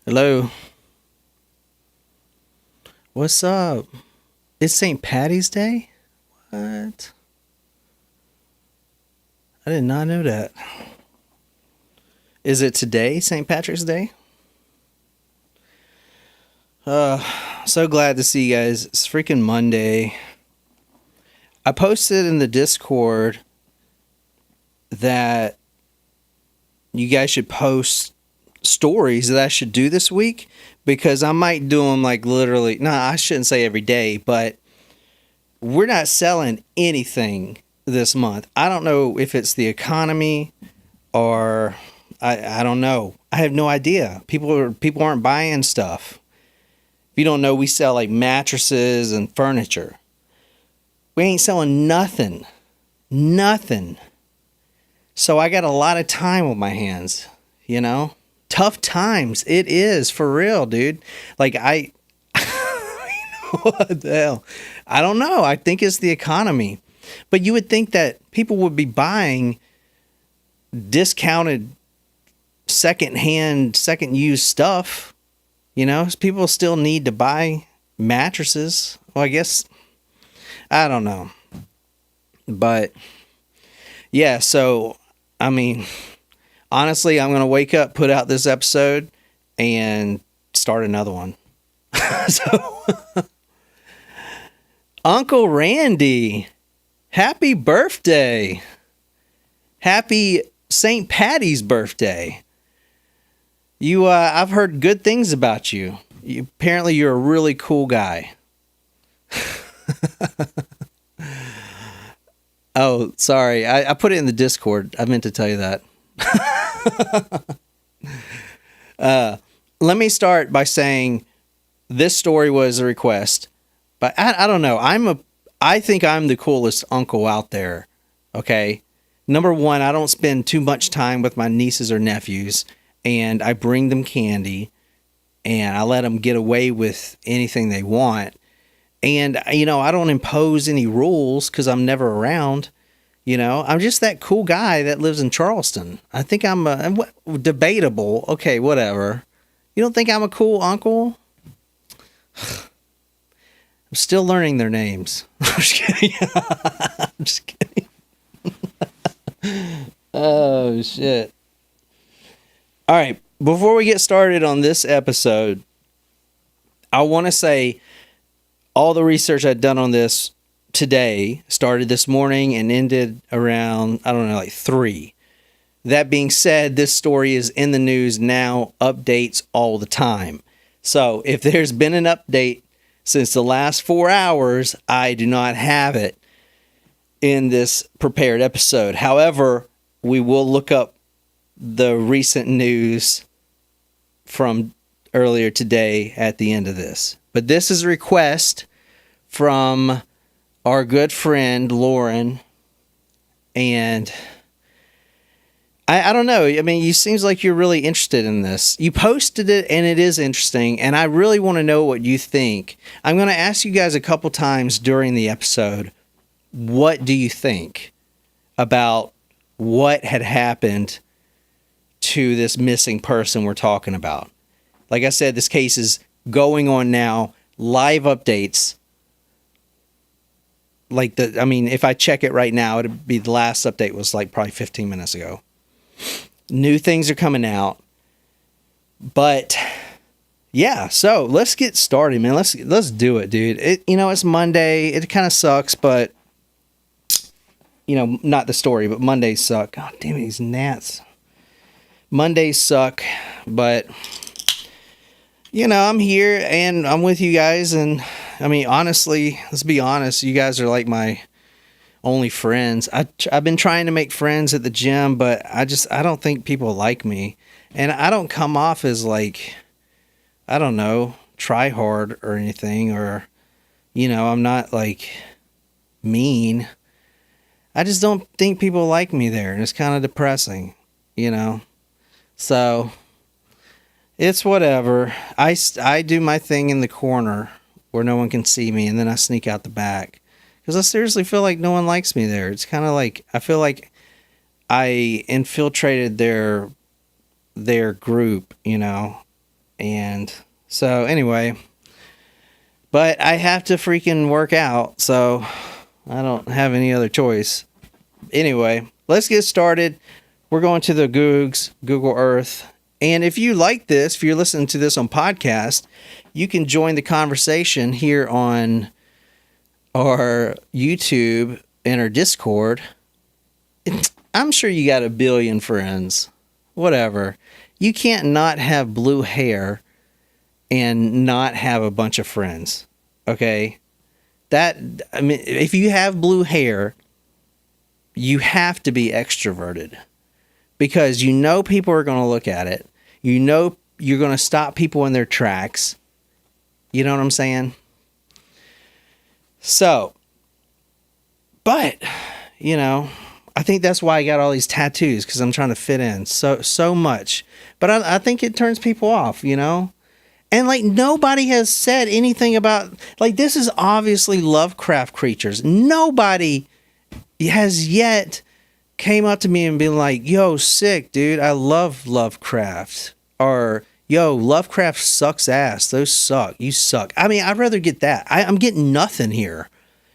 Hello. What's up? It's St. Patty's Day? What? I did not know that. Is it today, St. Patrick's Day? So glad to see you guys. It's freaking Monday. I posted in the Discord that you guys should post stories that I should do this week because I might do them like literally. No, I shouldn't say every day, but we're not selling anything this month. I don't know if it's the economy or I don't know. I have no idea. People aren't buying stuff. If you don't know, we sell like mattresses and furniture. We ain't selling nothing. Nothing. So I got a lot of time with my hands, you know? Tough times. It is, for real, dude. Like, what the hell? I don't know. I think it's the economy. But you would think that people would be buying discounted second-hand, second-used stuff. You know? People still need to buy mattresses. Well, I guess, I don't know. But, yeah, so, I mean, honestly, I'm going to wake up, put out this episode, and start another one. So, Uncle Randy, happy birthday. Happy St. Patty's birthday. I've heard good things about you. Apparently, you're a really cool guy. Oh, sorry. I put it in the Discord. I meant to tell you that. Let me start by saying this story was a request, but I don't know. I think I'm the coolest uncle out there. Okay. Number one, I don't spend too much time with my nieces or nephews, and I bring them candy and I let them get away with anything they want. And, I don't impose any rules because I'm never around. I'm just that cool guy that lives in Charleston. I think I'm debatable. Okay, whatever. You don't think I'm a cool uncle? I'm still learning their names. I'm just kidding. I'm just kidding. Oh, shit. All right. Before we get started on this episode, I want to say all the research I've done on this today started this morning and ended around, I don't know, like 3. That being said, this story is in the news now, updates all the time. So if there's been an update since the last 4 hours, I do not have it in this prepared episode. However, we will look up the recent news from earlier today at the end of this. But this is a request from our good friend Lauren, and I don't know. I mean, you seems like you're really interested in this. You posted it, and it is interesting, and I really want to know what you think. I'm going to ask you guys a couple times during the episode, what do you think about what had happened to this missing person we're talking about? Like I said, this case is going on now, live updates. If I check it right now, it'd be the last update was like probably 15 minutes ago. New things are coming out. But yeah, so let's get started, man. Let's do it, dude. It's Monday. It kind of sucks, but not the story, but Mondays suck. God damn it, these gnats. Mondays suck, but I'm here and I'm with you guys, and I mean, honestly, let's be honest, you guys are like my only friends. I've been trying to make friends at the gym, but I don't think people like me. And I don't come off as like, I don't know, try hard or anything, or, I'm not like mean. I just don't think people like me there, and it's kind of depressing, So it's whatever. I do my thing in the corner where no one can see me, and then I sneak out the back. Because I seriously feel like no one likes me there. It's kind of like, I feel like I infiltrated their group, And so anyway, but I have to freaking work out, so I don't have any other choice. Anyway, let's get started. We're going to the Google Earth. And if you like this, if you're listening to this on podcast, you can join the conversation here on our YouTube and our Discord. I'm sure you got a billion friends. Whatever. You can't not have blue hair and not have a bunch of friends. Okay? If you have blue hair, you have to be extroverted. Because you know people are going to look at it. You know you're going to stop people in their tracks. You know what I'm saying? So, but, I think that's why I got all these tattoos, because I'm trying to fit in so much. But I think it turns people off, And, nobody has said anything about, this is obviously Lovecraft creatures. Nobody has yet came up to me and been like, yo, sick, dude, I love Lovecraft. Or, yo, Lovecraft sucks ass. Those suck. You suck. I'd rather get that. I'm getting nothing here.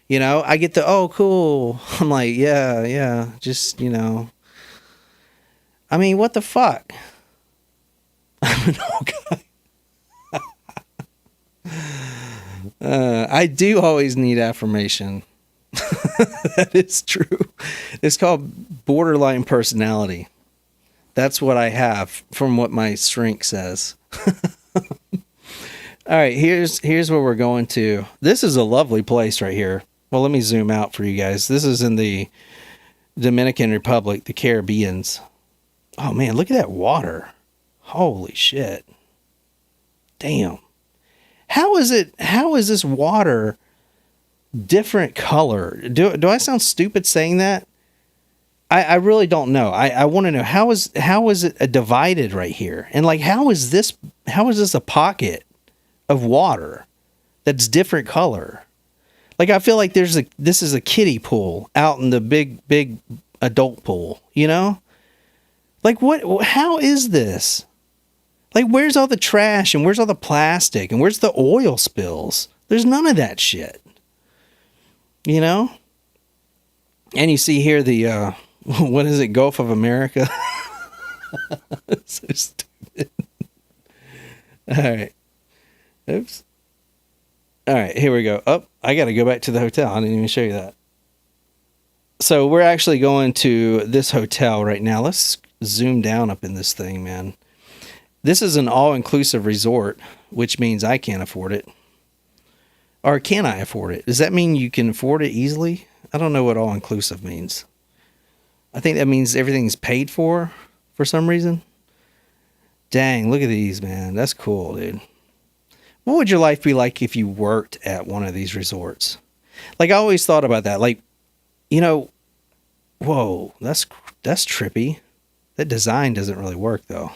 I get the, oh, cool. I'm like, yeah, just, what the fuck? I'm an old guy. I do always need affirmation. That is true. It's called borderline personality. That's what I have from what my shrink says. All right, here's where we're going to. This is a lovely place right here. Well, let me zoom out for you guys. This is in the Dominican Republic, the Caribbeans. Oh man, look at that water. Holy shit. Damn. How is this water different color? Do I sound stupid saying that? I really don't know. I want to know how is it divided right here? And how is this a pocket of water that's different color? I feel like this is a kiddie pool out in the big adult pool, what, how is this? Where's all the trash and where's all the plastic and where's the oil spills? There's none of that shit. And you see here the, what is it? Gulf of America. So stupid. All right. Oops. All right, here we go. Oh, I got to go back to the hotel. I didn't even show you that. So we're actually going to this hotel right now. Let's zoom down up in this thing, man. This is an all-inclusive resort, which means I can't afford it. Or can I afford it? Does that mean you can afford it easily? I don't know what all-inclusive means. I think that means everything's paid for some reason. Dang, look at these, man. That's cool, dude. What would your life be like if you worked at one of these resorts? I always thought about that. Whoa, that's trippy. That design doesn't really work, though.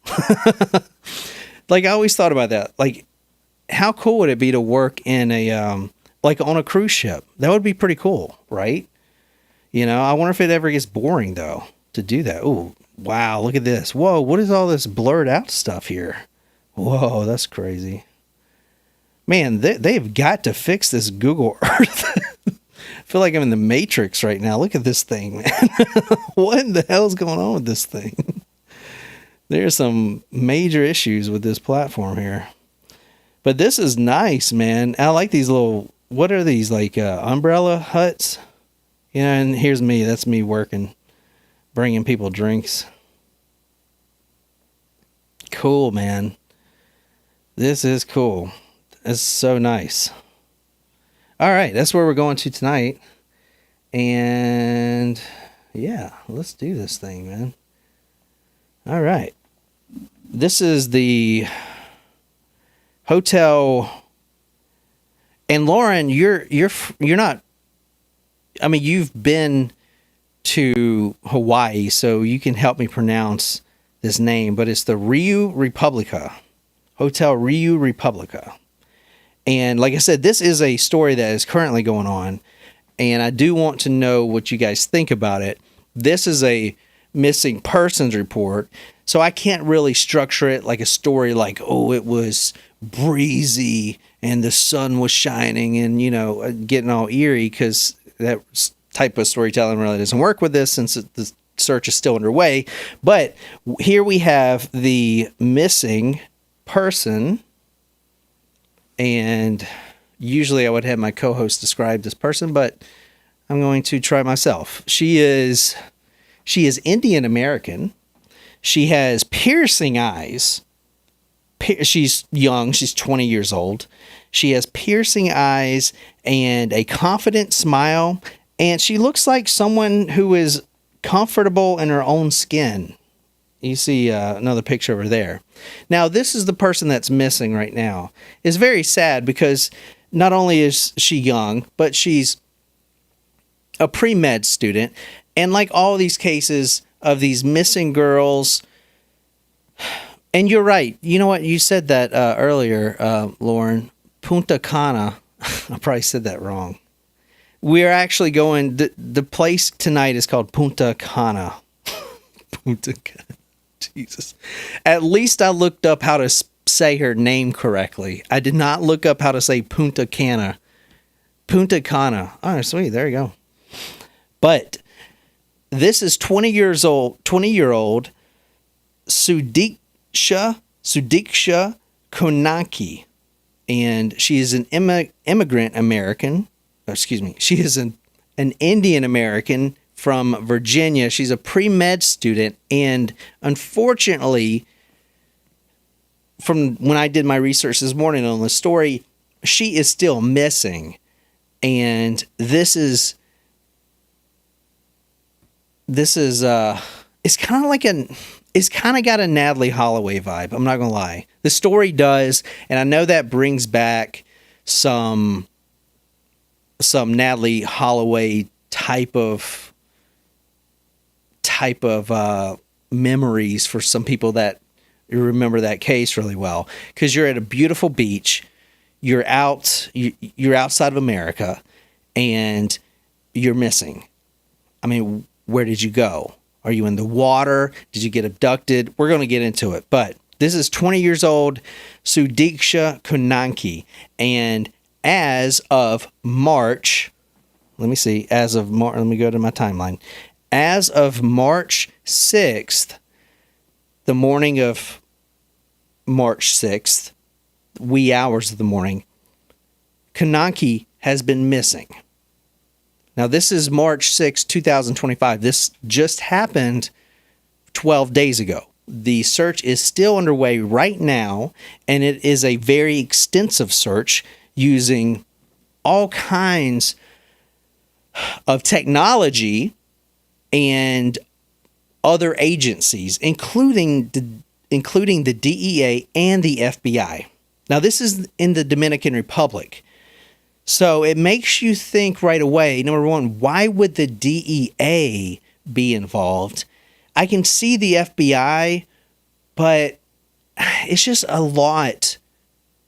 I always thought about that. How cool would it be to work in a, on a cruise ship? That would be pretty cool, right? I wonder if it ever gets boring, though, to do that. Ooh, wow, look at this. Whoa, what is all this blurred out stuff here? Whoa, that's crazy. Man, they've got to fix this Google Earth. I feel like I'm in the Matrix right now. Look at this thing, man. What in the hell is going on with this thing? There's some major issues with this platform here. But this is nice, man. I like these little, what are these, umbrella huts? And here's me. That's me working, bringing people drinks. Cool, man. This is cool. It's so nice. All right, that's where we're going to tonight. And yeah, let's do this thing, man. All right. This is the hotel. And Lauren, you're not, you've been to Hawaii, so you can help me pronounce this name, but it's the Riu Republica. Hotel Riu Republica. And like I said, this is a story that is currently going on, and I do want to know what you guys think about it. This is a missing persons report. So I can't really structure it like a story like, oh, it was breezy and the sun was shining and, getting all eerie, because that type of storytelling really doesn't work with this since the search is still underway. But here we have the missing person, and usually I would have my co-host describe this person, but I'm going to try myself. She is Indian American. She has piercing eyes. She's young. She's 20 years old. She has piercing eyes and a confident smile, and she looks like someone who is comfortable in her own skin. You see another picture over there. Now, this is the person that's missing right now. It's very sad because not only is she young, but she's a pre-med student. And like all these cases of these missing girls, and you're right. You know what? You said that earlier, Lauren. Punta Cana. I probably said that wrong. We're actually going, the place tonight is called Punta Cana. Punta Cana. Jesus. At least I looked up how to say her name correctly. I did not look up how to say Punta Cana. Punta Cana. Oh, sweet. There you go. But this is 20-year-old Sudiksha Konanki. And she is an immigrant American. Excuse me. She is an Indian American from Virginia. She's a pre-med student. And unfortunately, from when I did my research this morning on the story, she is still missing. And this is it's kind of like it's kind of got a Natalie Holloway vibe. I'm not going to lie. The story does, and I know that brings back some Natalie Holloway type of memories for some people that remember that case really well, because you're at a beautiful beach, you're outside of America, and you're missing. I mean, where did you go? Are you in the water? Did you get abducted? We're going to get into it. But this is 20 years old Sudiksha Konanki. And as of March, let me go to my timeline. As of March 6th, the morning of March 6th, wee hours of the morning, Konanki has been missing. Now, this is March 6, 2025. This just happened 12 days ago. The search is still underway right now, and it is a very extensive search using all kinds of technology and other agencies, including the DEA and the FBI. Now, this is in the Dominican Republic. So it makes you think right away, number one, why would the DEA be involved? I can see the FBI, but it's just a lot,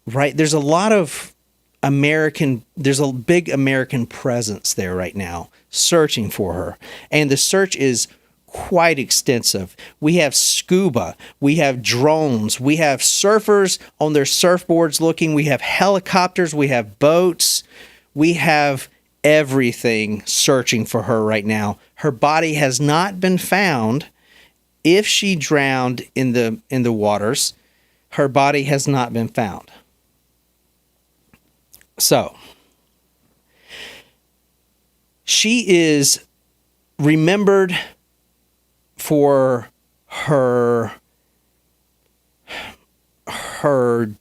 right? There's a lot of there's a big American presence there right now searching for her. And the search is quite extensive. We have scuba, we have drones, we have surfers on their surfboards looking, we have helicopters, we have boats, we have everything searching for her right now. Her body has not been found. If she drowned in the waters, her body has not been found. So, she is remembered for her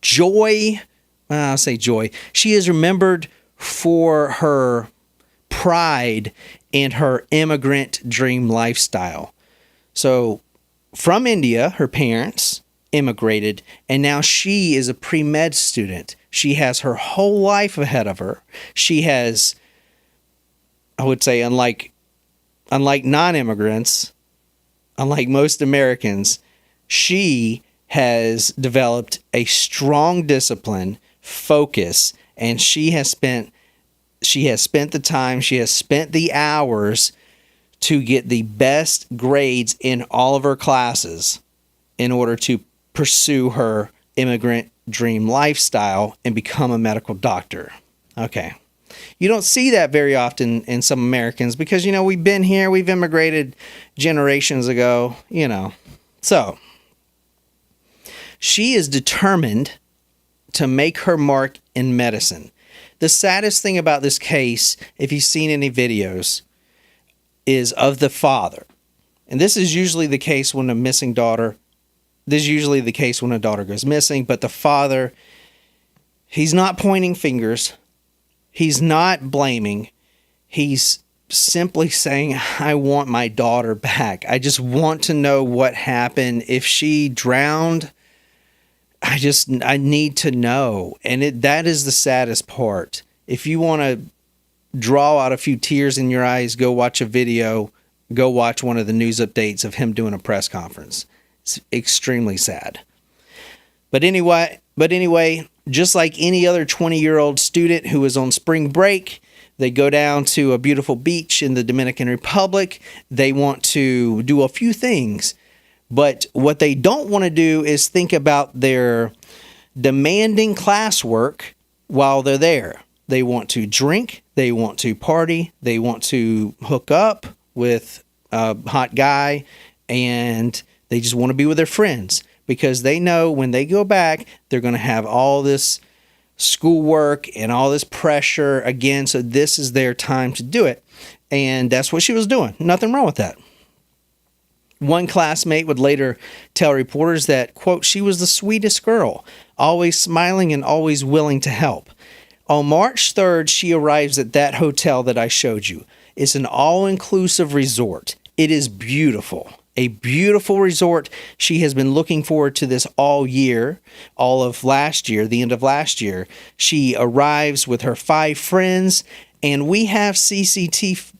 joy. I'll say joy. She is remembered for her pride and her immigrant dream lifestyle. So from India, her parents immigrated, and now she is a pre-med student. She has her whole life ahead of her. She has, I would say, unlike non-immigrants, unlike most Americans, she has developed a strong discipline, focus, and she has spent the time, she has spent the hours to get the best grades in all of her classes. in order to pursue her immigrant dream lifestyle and become a medical doctor. Okay. You don't see that very often in some Americans because, we've been here, we've immigrated generations ago, So, she is determined to make her mark in medicine. The saddest thing about this case, if you've seen any videos, is of the father. And this is usually the case when this is usually the case when a daughter goes missing, but the father, he's not pointing fingers. He's not blaming. He's simply saying, I want my daughter back. I just want to know what happened. If she drowned, I need to know. And that is the saddest part. If you want to draw out a few tears in your eyes, go watch a video. Go watch one of the news updates of him doing a press conference. It's extremely sad. But anyway, just like any other 20-year-old student who is on spring break, they go down to a beautiful beach in the Dominican Republic. They want to do a few things. But what they don't want to do is think about their demanding classwork while they're there. They want to drink. They want to party. They want to hook up with a hot guy. And they just want to be with their friends. Because they know when they go back, they're going to have all this schoolwork and all this pressure again. So this is their time to do it. And that's what she was doing. Nothing wrong with that. One classmate would later tell reporters that, quote, she was the sweetest girl, always smiling and always willing to help. On March 3rd, she arrives at that hotel that I showed you. It's an all-inclusive resort. It is beautiful. A beautiful resort. She has been looking forward to this all year, all of last year, the end of last year. She arrives with her 5 friends, and we have CCTV.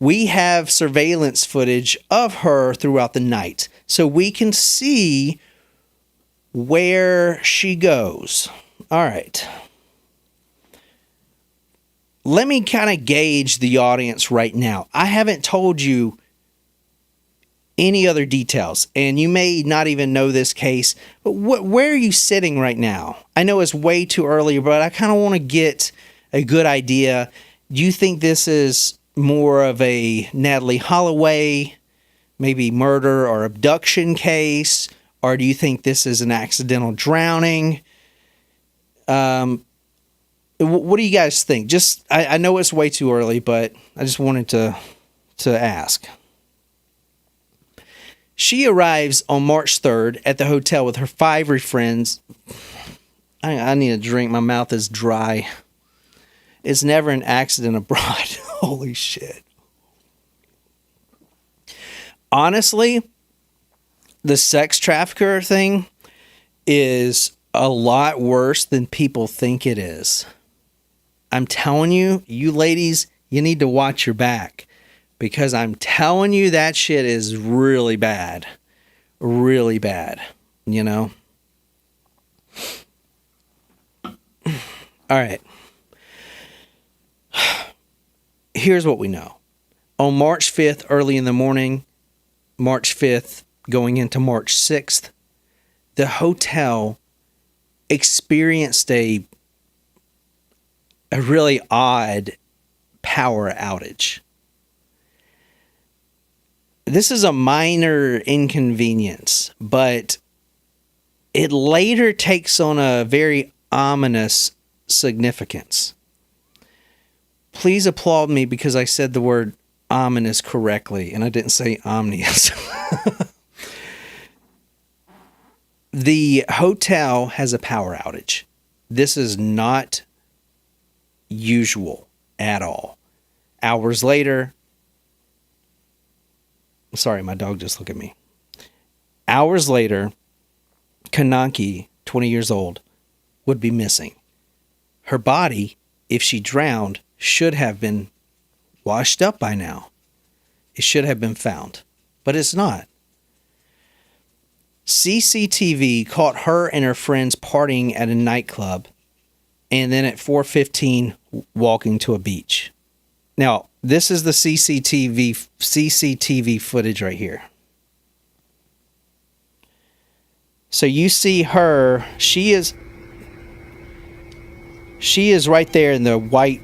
We have surveillance footage of her throughout the night, so we can see where she goes. All right. Let me kind of gauge the audience right now. I haven't told you any other details, and you may not even know this case, but where are you sitting right now? I know it's way too early, but I kind of want to get a good idea. Do you think this is more of a Natalie Holloway, maybe murder or abduction case, or do you think this is an accidental drowning? What do you guys think? I know it's way too early, but I just wanted to ask. She arrives on March 3rd at the hotel with her 5 friends. I need a drink. My mouth is dry. It's never an accident abroad. Holy shit. Honestly, the sex trafficker thing is a lot worse than people think it is. I'm telling you, you ladies, you need to watch your back. Because I'm telling you, that shit is really bad. Really bad. All right. Here's what we know. On March 5th, early in the morning, March 5th, going into March 6th, the hotel experienced a really odd power outage. This is a minor inconvenience, but it later takes on a very ominous significance. Please applaud me because I said the word ominous correctly, and I didn't say omnious. The hotel has a power outage. This is not usual at all. Hours later, sorry, my dog just looked at me. Hours later, Konanki, 20 years old, would be missing. Her body, if she drowned, should have been washed up by now. It should have been found, but it's not. CCTV caught her and her friends partying at a nightclub, and then at 4:15 walking to a beach. Now, this is the CCTV footage right here. So you see her. She is right there in the white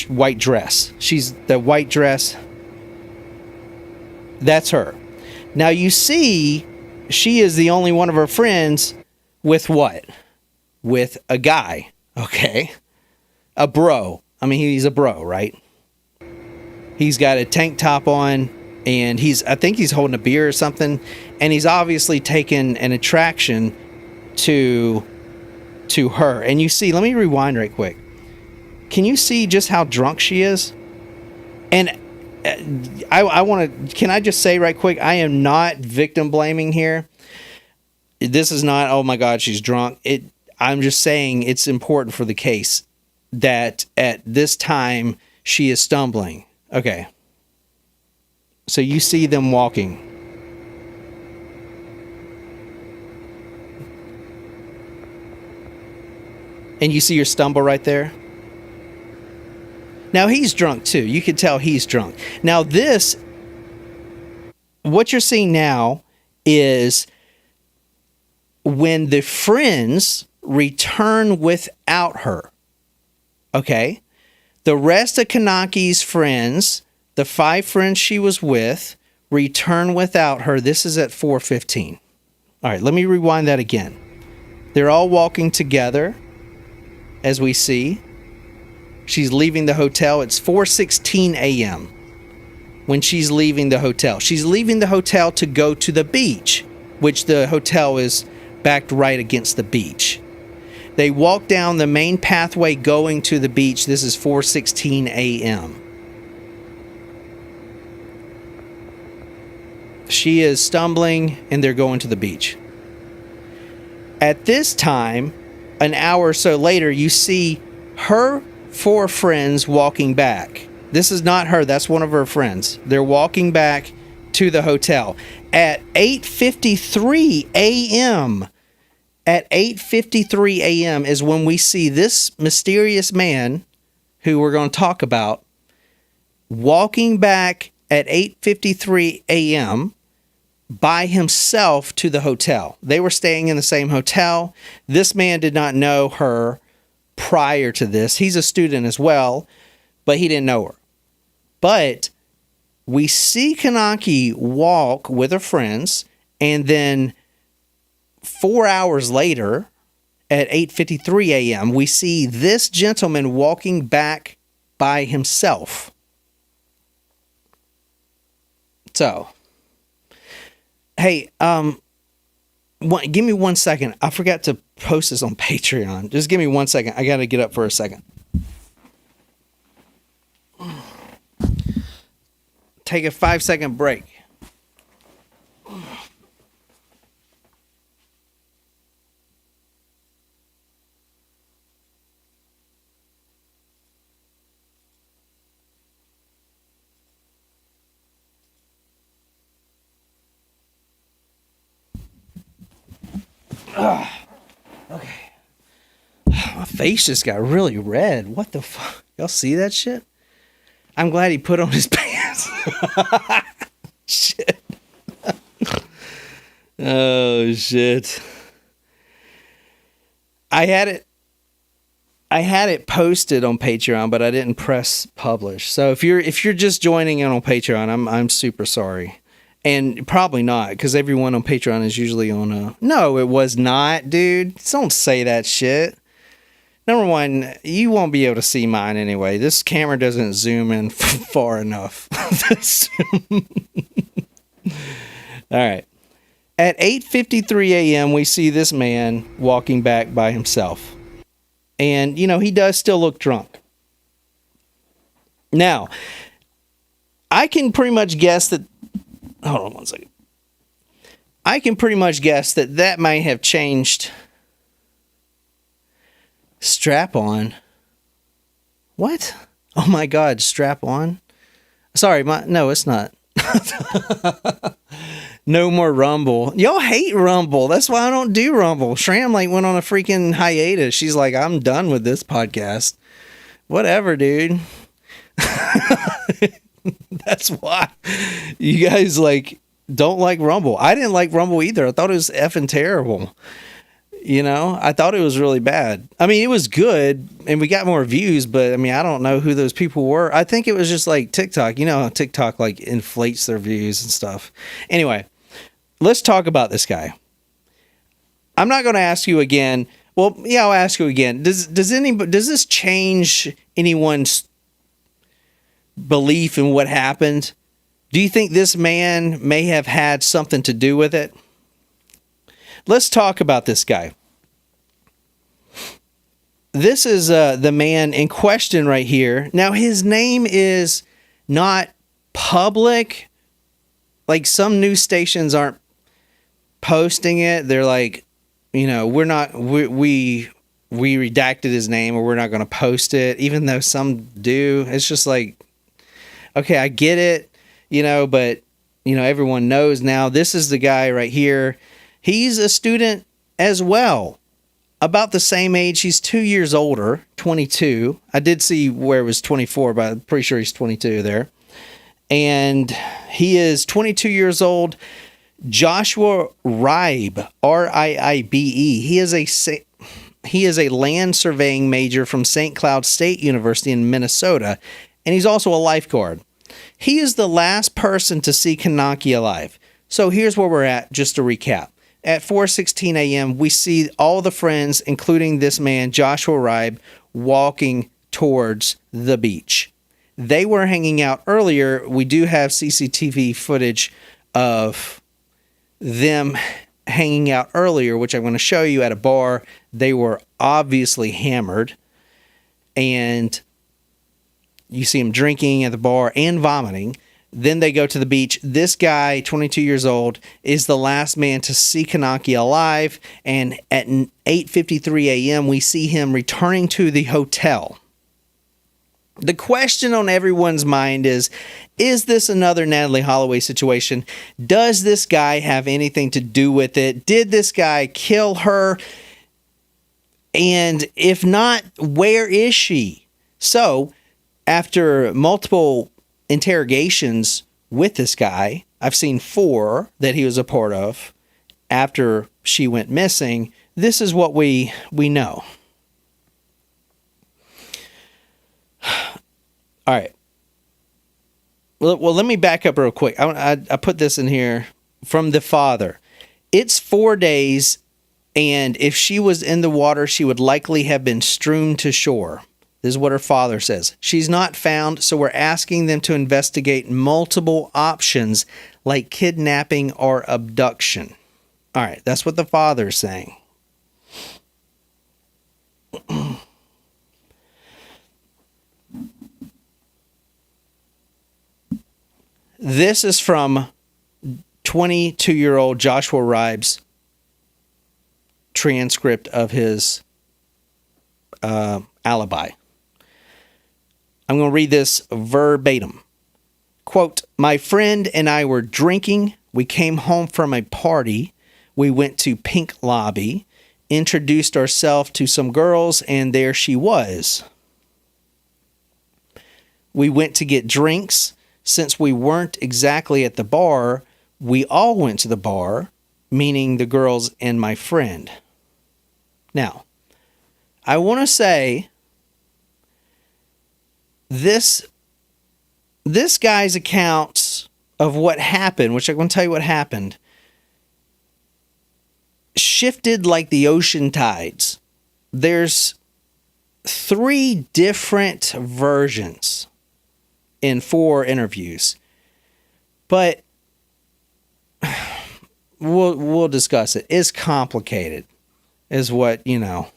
white dress. She's the white dress. That's her. Now you see, she is the only one of her friends with what? With a guy. Okay. A bro. I mean, he's a bro, right? He's got a tank top on, and I think he's holding a beer or something, and he's obviously taken an attraction to her. And you see, let me rewind right quick. Can you see just how drunk she is? And I want to, can I just say right quick, I am not victim blaming here. This is not, oh my God, she's drunk. I'm just saying it's important for the case that at this time she is stumbling. Okay. So you see them walking. And you see her stumble right there. Now he's drunk too. You can tell he's drunk. Now what you're seeing now is when the friends return without her. Okay? The rest of Konanki's friends, the 5 friends she was with, return without her. This is at 4:15. All right, let me rewind that again. They're all walking together, as we see. She's leaving the hotel. It's 4:16 a.m. when she's leaving the hotel. She's leaving the hotel to go to the beach, which the hotel is backed right against the beach. They walk down the main pathway going to the beach. This is 4:16 a.m. She is stumbling, and they're going to the beach. At this time, an hour or so later, you see her 4 friends walking back. This is not her. That's one of her friends. They're walking back to the hotel. At 8:53 a.m., at 8:53 a.m. is when we see this mysterious man, who we're going to talk about, walking back at 8:53 a.m. by himself to the hotel. They were staying in the same hotel. This man did not know her prior to this. He's a student as well, but he didn't know her. But we see Konanki walk with her friends, and then 4 hours later, at 8:53 a.m., we see this gentleman walking back by himself. So, hey, give me 1 second. I forgot to post this on Patreon. Just give me 1 second. I got to get up for a second. Take a 5-second break. Okay. My face just got really red. What the fuck? Y'all see that shit? I'm glad he put on his pants. Shit. Oh, shit. I had it posted on Patreon, but I didn't press publish. So if you're just joining in on Patreon, I'm super sorry. And probably not, because everyone on Patreon is usually on No, it was not, dude. Don't say that shit. Number one, you won't be able to see mine anyway. This camera doesn't zoom in far enough. All right. At 8:53 a.m., we see this man walking back by himself. And, he does still look drunk. Now, I can pretty much guess that... Hold on 1 second. I can pretty much guess that might have changed... Strap on. What? Oh my God, strap on? Sorry, no, it's not. No more Rumble. Y'all hate Rumble. That's why I don't do Rumble. Shram went on a freaking hiatus. She's like, I'm done with this podcast. Whatever, dude. That's why. You guys don't like Rumble. I didn't like Rumble either. I thought it was effing terrible. I thought it was really bad. I mean, it was good and we got more views, but I mean, I don't know who those people were. I think it was just like TikTok. You know how TikTok like inflates their views and stuff. Anyway, let's talk about this guy. I'm not going to ask you again. Well, yeah, I'll ask you again. Does this change anyone's belief in what happened? Do you think this man may have had something to do with it? Let's talk about this guy. This is the man in question right here. Now, his name is not public. Like, some news stations aren't posting it. They're like, we redacted his name, or we're not going to post it, even though some do. It's just like, okay, I get it, but, everyone knows now. This is the guy right here. He's a student as well, about the same age. He's 2 years older, 22. I did see where it was 24, but I'm pretty sure he's 22 there. And he is 22 years old. Joshua Riibe, R-I-I-B-E. He is a land surveying major from St. Cloud State University in Minnesota, and he's also a lifeguard. He is the last person to see Konanki alive. So here's where we're at, just to recap. At 4:16 a.m., we see all the friends, including this man, Joshua Riibe, walking towards the beach. They were hanging out earlier. We do have CCTV footage of them hanging out earlier, which I'm going to show you at a bar. They were obviously hammered, and you see them drinking at the bar and vomiting. Then they go to the beach. This guy, 22 years old, is the last man to see Konanki alive. And at 8:53 a.m., we see him returning to the hotel. The question on everyone's mind is this another Natalee Holloway situation? Does this guy have anything to do with it? Did this guy kill her? And if not, where is she? So, after multiple interrogations with this guy, I've seen 4 that he was a part of after she went missing. This is what we know. All right. Well, let me back up real quick. I put this in here from the father. It's 4 days, and if she was in the water, she would likely have been strewn to shore. This is what her father says. She's not found, so we're asking them to investigate multiple options like kidnapping or abduction. All right, that's what the father's saying. This is from 22-year-old Joshua Riibe's transcript of his alibi. I'm going to read this verbatim. Quote, "My friend and I were drinking. We came home from a party. We went to Pink Lobby, introduced ourselves to some girls, and there she was. We went to get drinks. Since we weren't exactly at the bar, we all went to the bar, meaning the girls and my friend." Now, I want to say this guy's accounts of what happened, which I'm going to tell you what happened, shifted like the ocean tides. There's 3 different versions in 4 interviews, but we'll discuss it. It's complicated, is what, if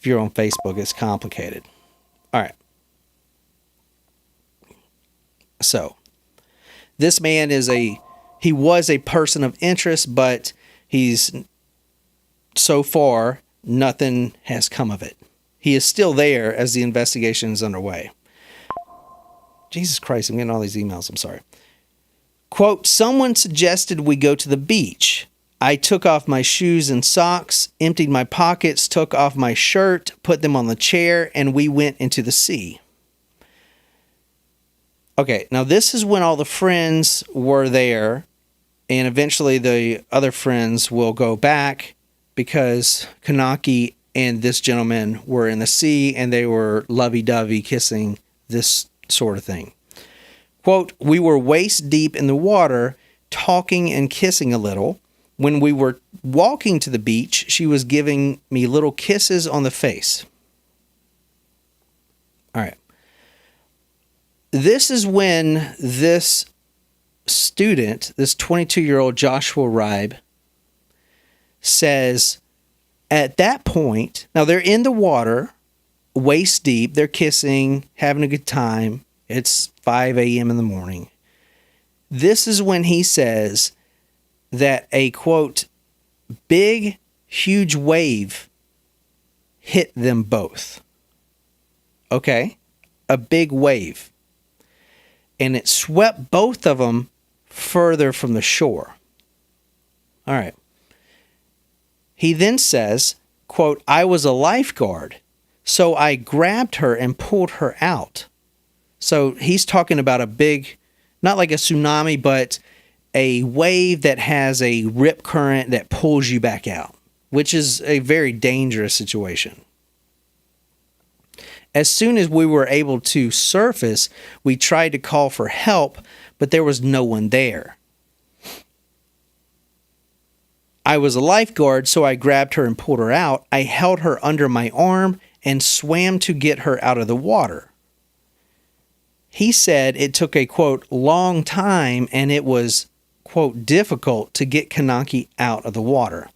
you're on Facebook, it's complicated. All right. So, this man he was a person of interest, but so far, nothing has come of it. He is still there as the investigation is underway. Jesus Christ, I'm getting all these emails. I'm sorry. Quote, "Someone suggested we go to the beach. I took off my shoes and socks, emptied my pockets, took off my shirt, put them on the chair, and we went into the sea." Okay, now this is when all the friends were there And eventually the other friends will go back because Konanki and this gentleman were in the sea and they were lovey-dovey kissing, this sort of thing. Quote, we were waist deep in the water, talking and kissing a little. When we were walking to the beach, she was giving me little kisses on the face. All right. This is when this student, this 22-year-old Joshua Riibe, says at that point, now they're in the water, waist deep, they're kissing, having a good time. It's 5 a.m. in the morning. This is when he says that a, quote, big, huge wave hit them both. Okay? A big wave. And it swept both of them further from the shore. All right. He then says, quote, I was a lifeguard, so I grabbed her and pulled her out. So he's talking about a big, not like a tsunami, but a wave that has a rip current that pulls you back out, which is a very dangerous situation. As soon as we were able to surface, we tried to call for help, but there was no one there. I was a lifeguard, so I grabbed her and pulled her out. I held her under my arm and swam to get her out of the water. He said it took a, quote, long time and it was, quote, difficult to get Konanki out of the water.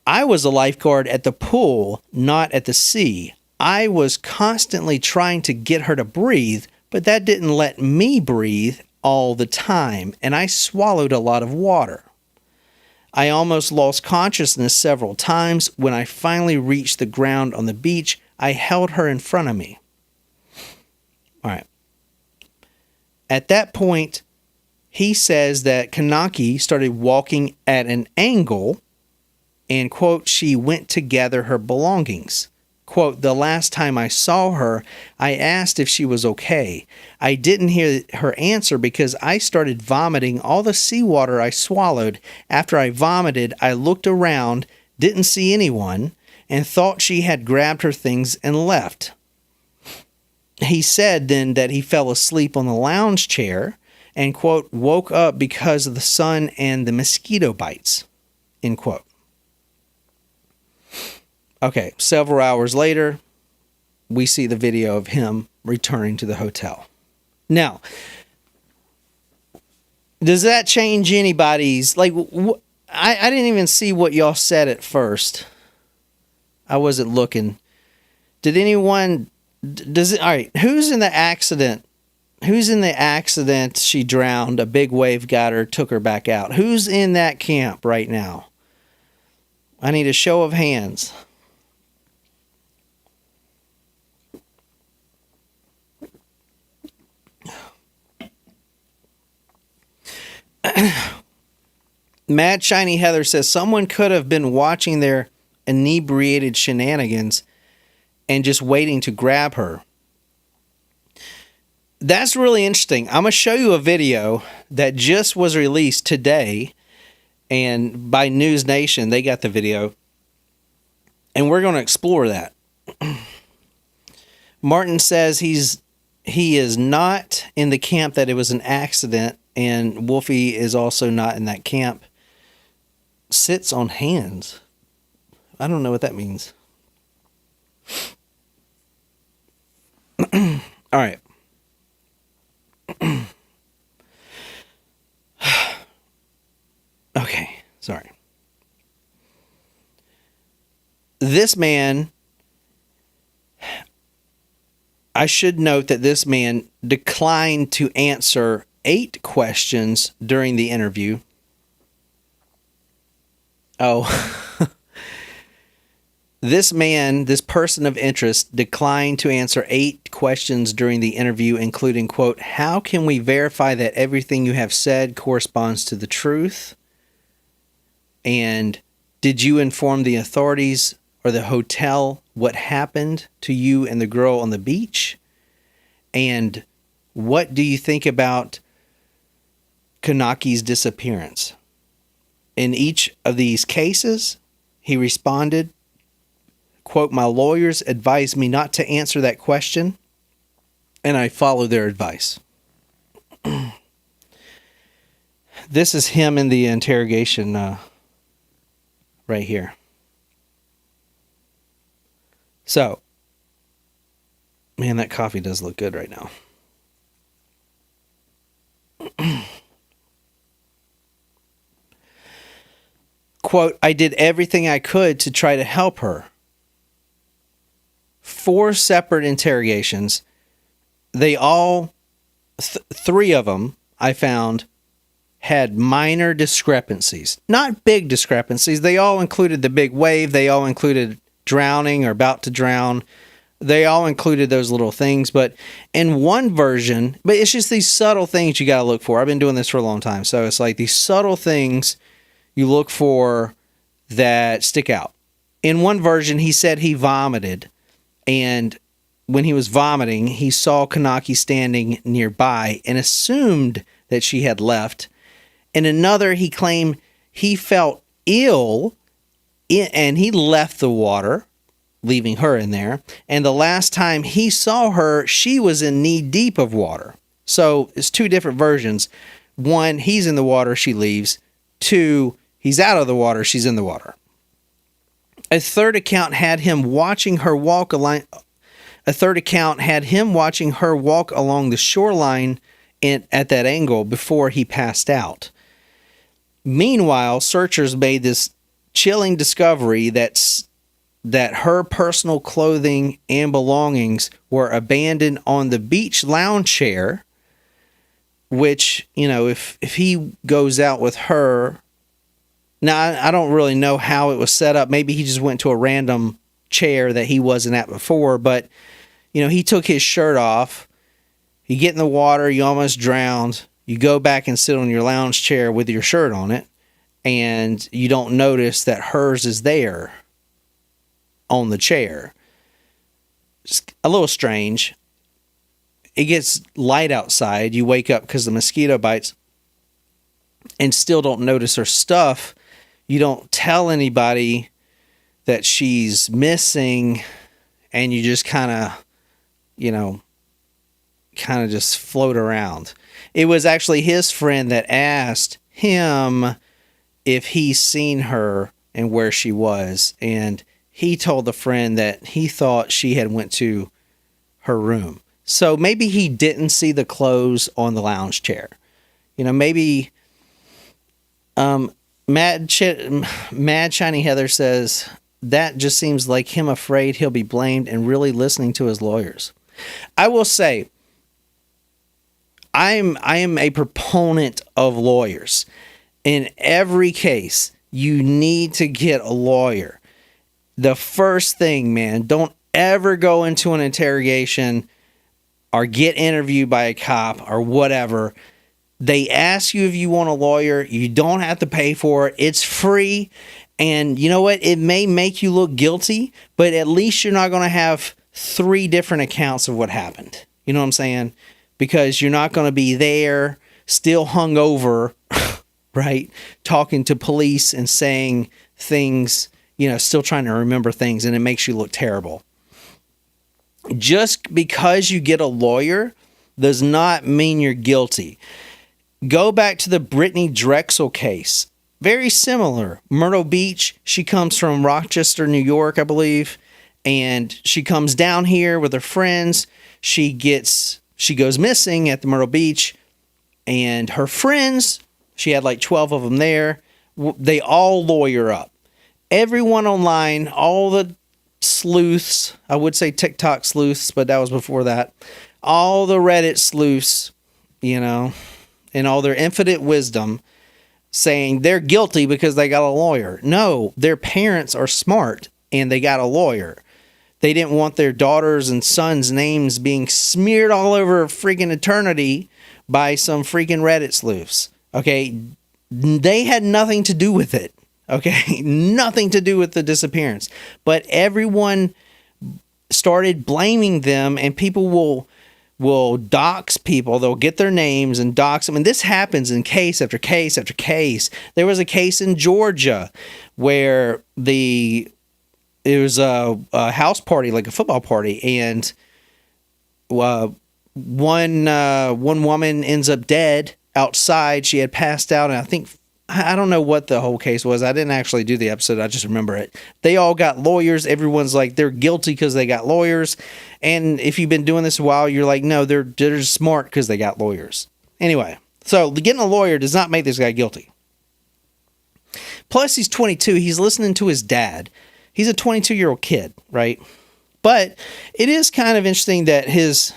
I was a lifeguard at the pool, not at the sea. I was constantly trying to get her to breathe, but that didn't let me breathe all the time, and I swallowed a lot of water. I almost lost consciousness several times. When I finally reached the ground on the beach, I held her in front of me. All right. At that point, he says that Konanki started walking at an angle and, quote, she went to gather her belongings. Quote, the last time I saw her, I asked if she was okay. I didn't hear her answer because I started vomiting all the seawater I swallowed. After I vomited, I looked around, didn't see anyone, and thought she had grabbed her things and left. He said then that he fell asleep on the lounge chair and, quote, woke up because of the sun and the mosquito bites, end quote. Okay, several hours later, we see the video of him returning to the hotel. Now, does that change anybody's, like, I didn't even see what y'all said at first. I wasn't looking. Did anyone, all right, who's in the accident? Who's in the accident? She drowned, a big wave got her, took her back out. Who's in that camp right now? I need a show of hands. Mad Shiny Heather says someone could have been watching their inebriated shenanigans and just waiting to grab her. That's really interesting. I'm going to show you a video that just was released today, and by News Nation, they got the video, and we're going to explore that. Martin says he is not in the camp that it was an accident, and Wolfie is also not in that camp. Sits on hands. I don't know what that means. All right. Okay, sorry. This man, I should note that this man declined to answer 8 questions during the interview. Oh. This man, this person of interest, declined to answer 8 questions during the interview, including, quote, how can we verify that everything you have said corresponds to the truth? And did you inform the authorities or the hotel what happened to you and the girl on the beach? And what do you think about Konanki's disappearance. In each of these cases, he responded, quote, "My lawyers advised me not to answer that question, and I followed their advice." This is him in the interrogation right here. So, man, that coffee does look good right now. Quote, "I did everything I could to try to help her." 4 separate interrogations. They all, 3 of them, I found, had minor discrepancies. Not big discrepancies. They all included the big wave. They all included drowning or about to drown. They all included those little things. But in one version, but it's just these subtle things you got to look for. I've been doing this for a long time. So it's like these subtle things you look for that stick out. In one version, he said he vomited. And when he was vomiting, he saw Konanki standing nearby and assumed that she had left. In another, he claimed he felt ill and he left the water, leaving her in there. And the last time he saw her, she was in knee deep of water. So it's 2 different versions. 1, he's in the water, she leaves. 2, he's out of the water, she's in the water. A third account had him watching her walk along the shoreline at that angle before he passed out. Meanwhile, searchers made this chilling discovery that her personal clothing and belongings were abandoned on the beach lounge chair, which, you know, if he goes out with her. Now, I don't really know how it was set up. Maybe he just went to a random chair that he wasn't at before. But, you know, he took his shirt off. You get in the water. You almost drowned. You go back and sit on your lounge chair with your shirt on it. And you don't notice that hers is there on the chair. It's a little strange. It gets light outside. You wake up because the mosquito bites and still don't notice her stuff. You don't tell anybody that she's missing, and you just kind of just float around. It was actually his friend that asked him if he's seen her and where she was, and he told the friend that he thought she had went to her room. So maybe he didn't see the clothes on the lounge chair. You know, maybe Mad Shiny Heather says that just seems like him afraid he'll be blamed and really listening to his lawyers. I will say, I am a proponent of lawyers. In every case, you need to get a lawyer. The first thing, man, don't ever go into an interrogation or get interviewed by a cop or whatever. They ask you if you want a lawyer. You don't have to pay for it. It's free. And you know what? It may make you look guilty, but at least you're not going to have 3 different accounts of what happened. You know what I'm saying? Because you're not going to be there, still hungover, right? Talking to police and saying things, you know, still trying to remember things, and it makes you look terrible. Just because you get a lawyer does not mean you're guilty. Go back to the Brittany Drexel case. Very similar. Myrtle Beach. She comes from Rochester, New York, I believe. And she comes down here with her friends. She goes missing at the Myrtle Beach. And her friends, she had like 12 of them there. They all lawyer up. Everyone online, all the sleuths, I would say TikTok sleuths, but that was before that. All the Reddit sleuths, you know, in all their infinite wisdom, saying they're guilty because they got a lawyer. No, their parents are smart and they got a lawyer. They didn't want their daughters and sons' names being smeared all over freaking eternity by some freaking Reddit sleuths. Okay, they had nothing to do with it. Okay, nothing to do with the disappearance. But everyone started blaming them, and people will dox people. They'll get their names and dox them. And this happens in case after case after case. There was a case in Georgia where it was a house party, like a football party, and one woman ends up dead outside. She had passed out, and I don't know what the whole case was. I didn't actually do the episode. I just remember it. They all got lawyers. Everyone's like, they're guilty because they got lawyers. And if you've been doing this a while, you're like, no, they're smart because they got lawyers. Anyway, so getting a lawyer does not make this guy guilty. Plus, he's 22. He's listening to his dad. He's a 22-year-old kid, right? But it is kind of interesting that his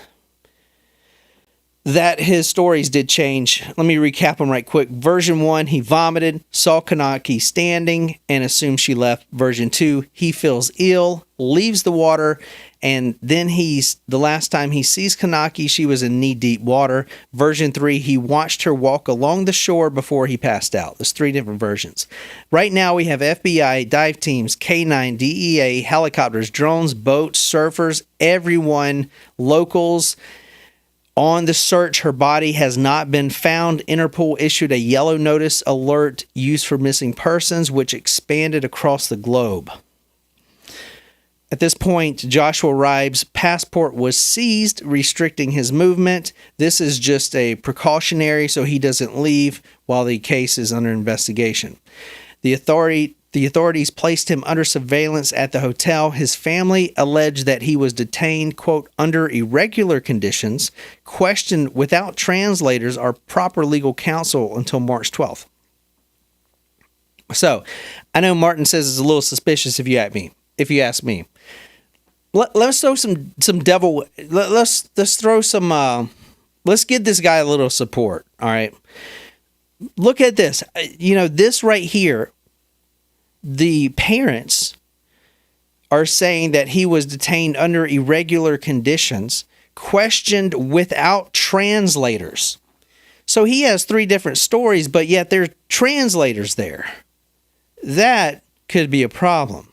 stories did change. Let me recap them right quick. Version 1, he vomited, saw Konanki standing, and assumed she left. Version 2, he feels ill, leaves the water, and then the last time he sees Konanki, she was in knee-deep water. Version 3, he watched her walk along the shore before he passed out. There's 3 different versions. Right now, we have FBI, dive teams, K9, DEA, helicopters, drones, boats, surfers, everyone, locals, on the search. Her body has not been found. Interpol issued a yellow notice alert used for missing persons, which expanded across the globe. At this point, Joshua Riibe's passport was seized, restricting his movement. This is just a precautionary so he doesn't leave while the case is under investigation. The authorities placed him under surveillance at the hotel. His family alleged that he was detained, quote, under irregular conditions, questioned without translators or proper legal counsel until March 12th. So, I know Martin says it's a little suspicious if you ask me. Let's throw some devil. Let's throw some. Let's give this guy a little support. All right. Look at this. This right here. The parents are saying that he was detained under irregular conditions, questioned without translators. So he has 3 different stories, but yet there are translators there. That could be a problem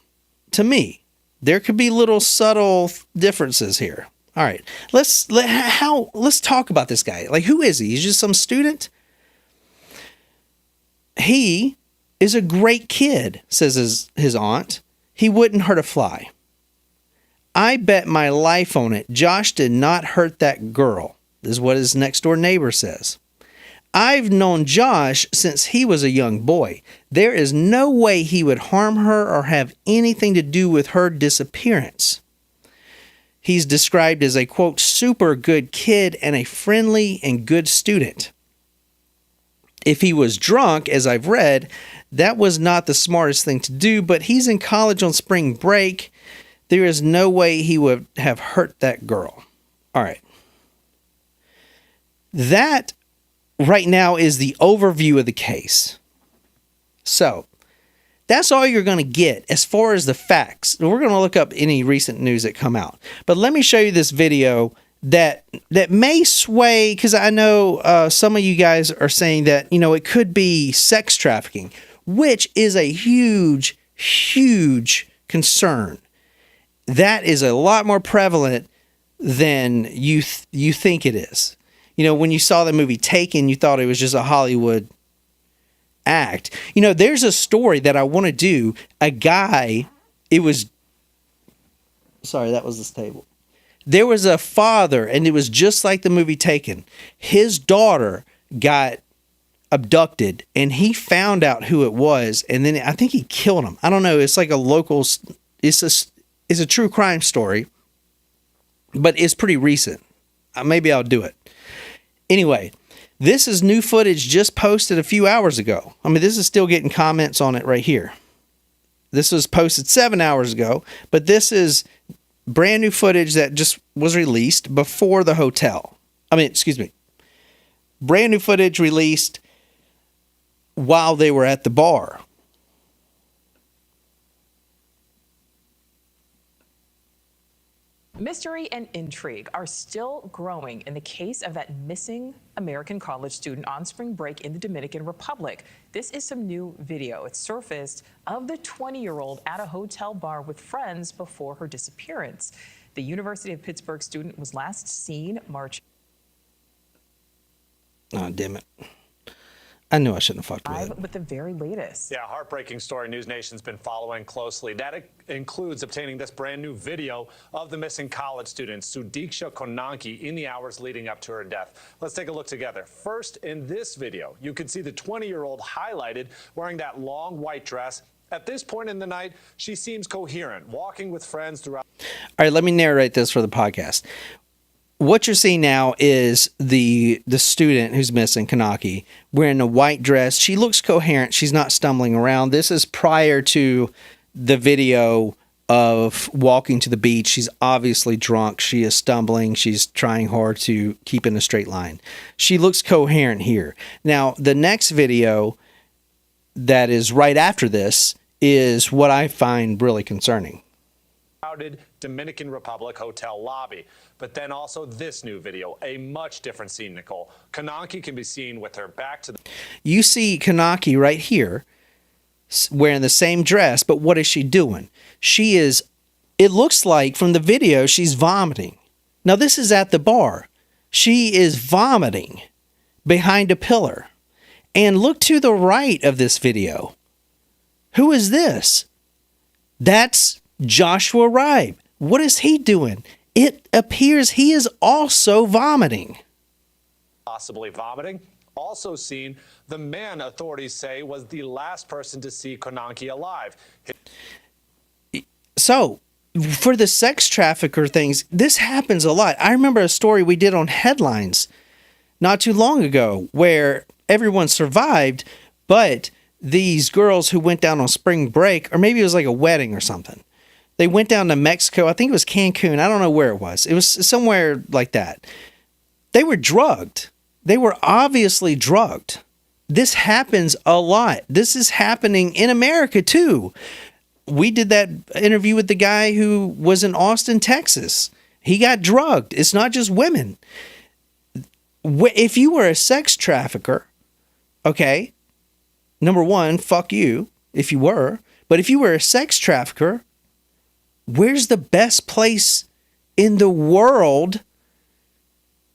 to me. There could be little subtle differences here. All right, let's talk about this guy. Like, who is he? He's just some student? He is a great kid, says his aunt. He wouldn't hurt a fly. I bet my life on it. Josh did not hurt that girl. This is what his next door neighbor says. I've known Josh since he was a young boy. There is no way he would harm her or have anything to do with her disappearance. He's described as a, quote, super good kid and a friendly and good student. If he was drunk, as I've read, that was not the smartest thing to do, but he's in college on spring break. There is no way he would have hurt that girl. All right. That right now is the overview of the case. So, that's all you're going to get as far as the facts. We're going to look up any recent news that come out. But let me show you this video that may sway, because I know some of you guys are saying that, it could be sex trafficking, which is a huge, huge concern. That is a lot more prevalent than you think it is. When you saw the movie Taken, you thought it was just a Hollywood act. There's a story that I want to do. A guy, sorry, that was this table. There was a father, and it was just like the movie Taken. His daughter got abducted, and he found out who it was, and then I think he killed him. I don't know. It's like it's a true crime story, but it's pretty recent. Maybe I'll do it. Anyway, this is new footage just posted a few hours ago. This is still getting comments on it right here. This was posted 7 hours ago, but this is brand new footage that just was released before the hotel. Brand new footage released while they were at the bar. Mystery and intrigue are still growing in the case of that missing American college student on spring break in the Dominican Republic. This is some new video. It surfaced of the 20-year-old at a hotel bar with friends before her disappearance. The University of Pittsburgh student was last seen March. Oh, damn it. I knew I shouldn't have fucked with it. With the very latest. Yeah, heartbreaking story News Nation's been following closely. That includes obtaining this brand new video of the missing college student, Sudiksha Konanki, in the hours leading up to her death. Let's take a look together. First, in this video, you can see the 20-year-old highlighted wearing that long white dress. At this point in the night, she seems coherent, walking with friends throughout. All right, let me narrate this for the podcast. What you're seeing now is the student who's missing, Konanki, wearing a white dress. She looks coherent. She's not stumbling around. This is prior to the video of walking to the beach. She's obviously drunk. She is stumbling. She's trying hard to keep in a straight line. She looks coherent here. Now, the next video that is right after this is what I find really concerning. Crowded Dominican Republic hotel lobby. But then also this new video, a much different scene, Nicole. Konanki can be seen with her back to the... You see Konanki right here wearing the same dress, but what is she doing? She is, it looks like from the video, she's vomiting. Now this is at the bar. She is vomiting behind a pillar. And look to the right of this video. Who is this? That's Joshua Riibe. What is he doing? It appears he is also vomiting. Possibly vomiting. Also seen, the man authorities say was the last person to see Konanki alive. So, for the sex trafficker things, this happens a lot. I remember a story we did on Headlines not too long ago where everyone survived, but these girls who went down on spring break, or maybe it was like a wedding or something, they went down to Mexico. I think it was Cancun. I don't know where it was. It was somewhere like that. They were drugged. They were obviously drugged. This happens a lot. This is happening in America too. We did that interview with the guy who was in Austin, Texas. He got drugged. It's not just women. If you were a sex trafficker, okay, number one, fuck you if you were. But if you were a sex trafficker, where's the best place in the world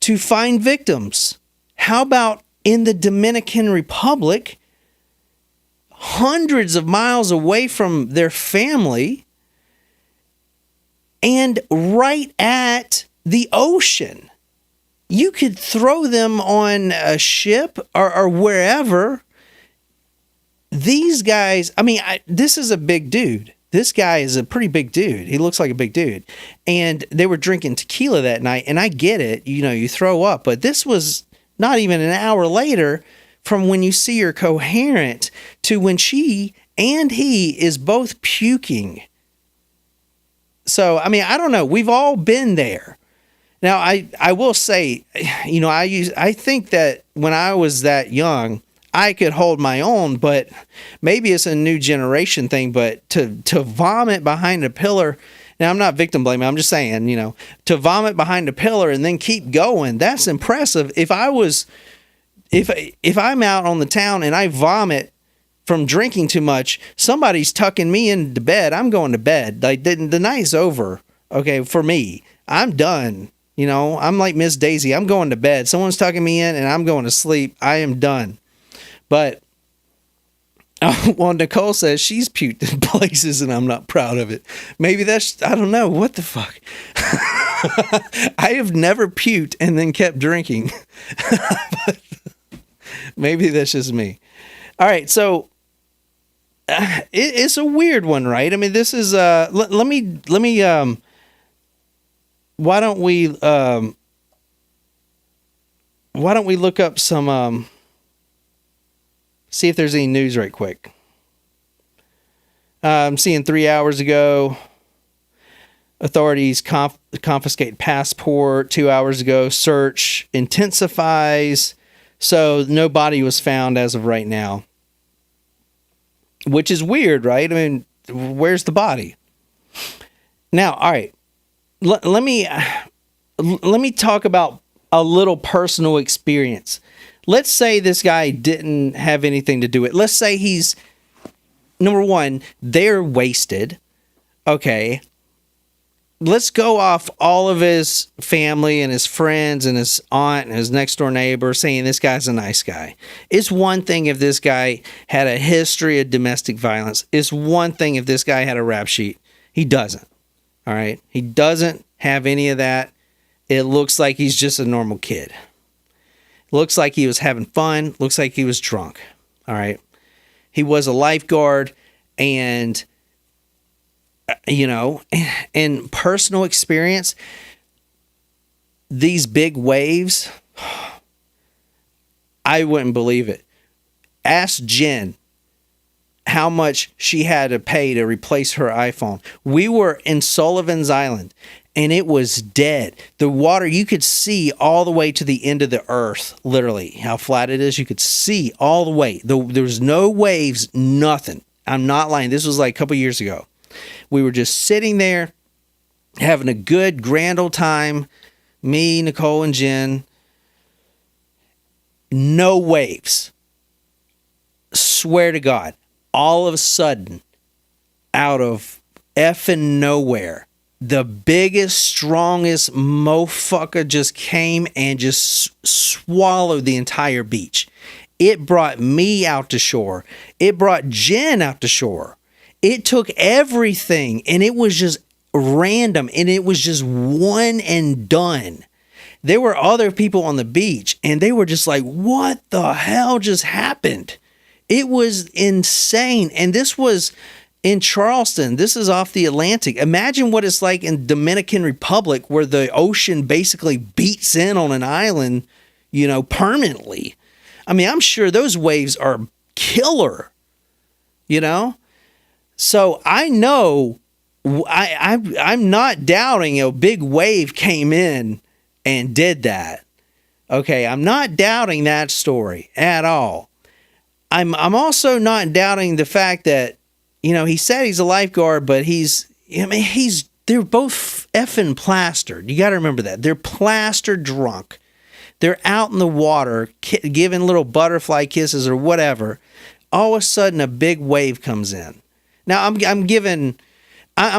to find victims? How about in the Dominican Republic, hundreds of miles away from their family and right at the ocean? You could throw them on a ship or wherever. These guys, I mean, this is a big dude. This guy is a pretty big dude. He looks like a big dude. And they were drinking tequila that night. And I get it. You know, you throw up. But this was not even an hour later from when you see her coherent to when she and he is both puking. So, I mean, I don't know. We've all been there. Now, I will say, you know, I think that when I was that young, I could hold my own, but maybe it's a new generation thing. But to vomit behind a pillar, now I'm not victim blaming. I'm just saying, you know, to vomit behind a pillar and then keep going, that's impressive. If I'm out on the town and I vomit from drinking too much, somebody's tucking me into bed. I'm going to bed. Like the night's over. Okay, for me, I'm done. You know, I'm like Miss Daisy. I'm going to bed. Someone's tucking me in and I'm going to sleep. I am done. But, well, Nicole says she's puked in places and I'm not proud of it. Maybe that's, I don't know. What the fuck? I have never puked and then kept drinking. But maybe that's just me. All right. So, it's a weird one, right? I mean, this is, let me, why don't we look up some, see if there's any news right quick. I'm seeing 3 hours ago, authorities confiscate passport. 2 hours ago, search intensifies. So no body was found as of right now, which is weird, right? I mean, where's the body? Now, all right, let me talk about a little personal experience. Let's say this guy didn't have anything to do with it. Let's say he's, number one, they're wasted. Okay. let's go off all of his family and his friends and his aunt and his next door neighbor saying this guy's a nice guy. It's one thing if this guy had a history of domestic violence. It's one thing if this guy had a rap sheet. He doesn't. All right. He doesn't have any of that. It looks like he's just a normal kid. Looks like he was having fun. Looks like he was drunk. All right. He was a lifeguard, and you know, in personal experience, these big waves, I wouldn't believe it. Ask Jen how much she had to pay to replace her iPhone. We were in Sullivan's Island, and it was dead. The water, you could see all the way to the end of the earth, literally, how flat it is. You could see all the way. There was no waves, nothing. I'm not lying. This was like a couple years ago. We were just sitting there, having a good, grand old time. Me, Nicole, and Jen. No waves. Swear to God. All of a sudden, out of effing nowhere, the biggest, strongest motherfucker just came and just swallowed the entire beach. It brought me out to shore. It brought Jen out to shore. It took everything, and it was just random, and it was just one and done. There were other people on the beach, and they were just like, what the hell just happened? It was insane. And this was in Charleston. This is off the Atlantic. Imagine what it's like in Dominican Republic, where the ocean basically beats in on an island, you know, permanently. I mean, I'm sure those waves are killer, you know? So I know, I'm not doubting a big wave came in and did that. Okay, I'm not doubting that story at all. I'm also not doubting the fact that, you know, he said he's a lifeguard, but they're both effing plastered. You got to remember that. They're plastered drunk. They're out in the water giving little butterfly kisses or whatever. All of a sudden, a big wave comes in. Now, I'm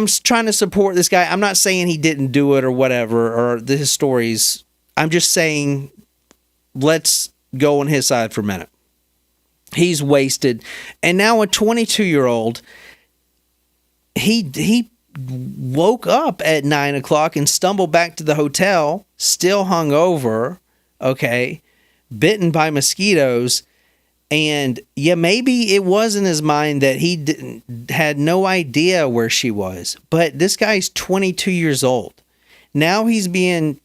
trying to support this guy. I'm not saying he didn't do it or whatever, or his stories. I'm just saying, let's go on his side for a minute. He's wasted. And now a 22-year-old, he woke up at 9 o'clock and stumbled back to the hotel, still hungover, okay, bitten by mosquitoes. And yeah, maybe it was in his mind that he had no idea where she was. But this guy's 22 years old. Now he's being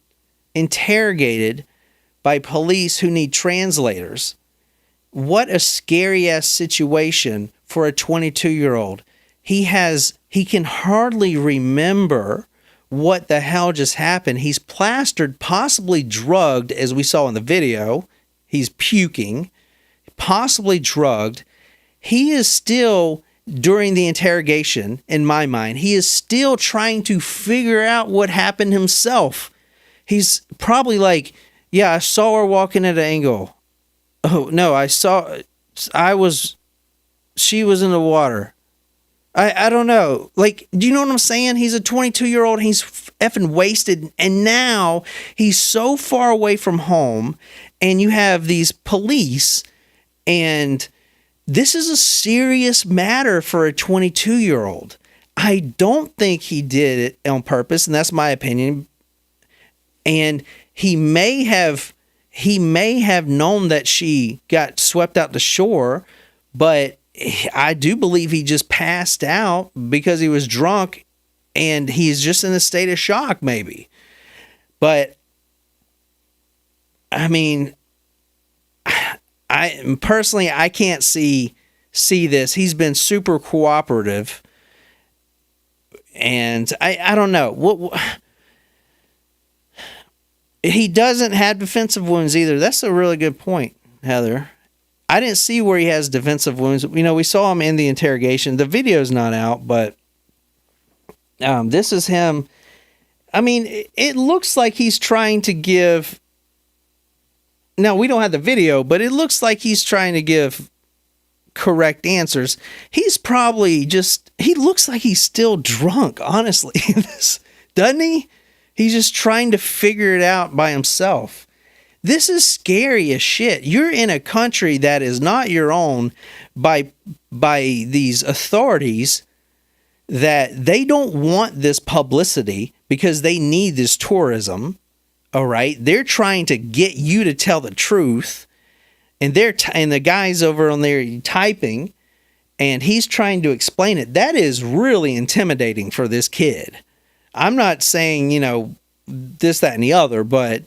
interrogated by police who need translators. What a scary ass situation for a 22-year-old. He can hardly remember what the hell just happened. He's plastered, possibly drugged, as we saw in the video. He's puking. Possibly drugged. He is still, during the interrogation, in my mind, he is still trying to figure out what happened himself. He's probably like, yeah, I saw her walking at an angle. Oh, no, she was in the water. I don't know. Like, do you know what I'm saying? He's a 22-year-old. He's effing wasted. And now he's so far away from home, and you have these police. And this is a serious matter for a 22-year-old. I don't think he did it on purpose, and that's my opinion. And he may have known that she got swept out to shore, but I do believe he just passed out because he was drunk, and he's just in a state of shock, maybe. But I mean, I personally can't see this. He's been super cooperative, and I don't know what he doesn't have defensive wounds either. That's a really good point, Heather. I didn't see where he has defensive wounds. You know, we saw him in the interrogation. The video's not out, but this is him. I mean, it looks like he's trying to give. Now, we don't have the video, but it looks like he's trying to give correct answers. He's probably he looks like he's still drunk, honestly. doesn't he? He's just trying to figure it out by himself. This is scary as shit. You're in a country that is not your own by these authorities that they don't want this publicity because they need this tourism. All right. They're trying to get you to tell the truth. And and the guy's over on there typing and he's trying to explain it. That is really intimidating for this kid. I'm not saying, this, that, and the other, but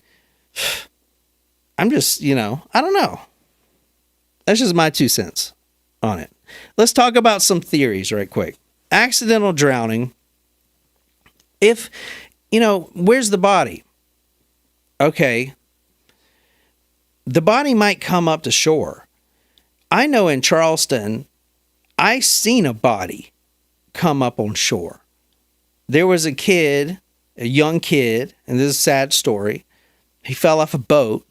I'm just, I don't know. That's just my 2 cents on it. Let's talk about some theories right quick. Accidental drowning. If, where's the body? Okay. The body might come up to shore. I know in Charleston, I seen a body come up on shore. There was a kid, a young kid, and this is a sad story. He fell off a boat,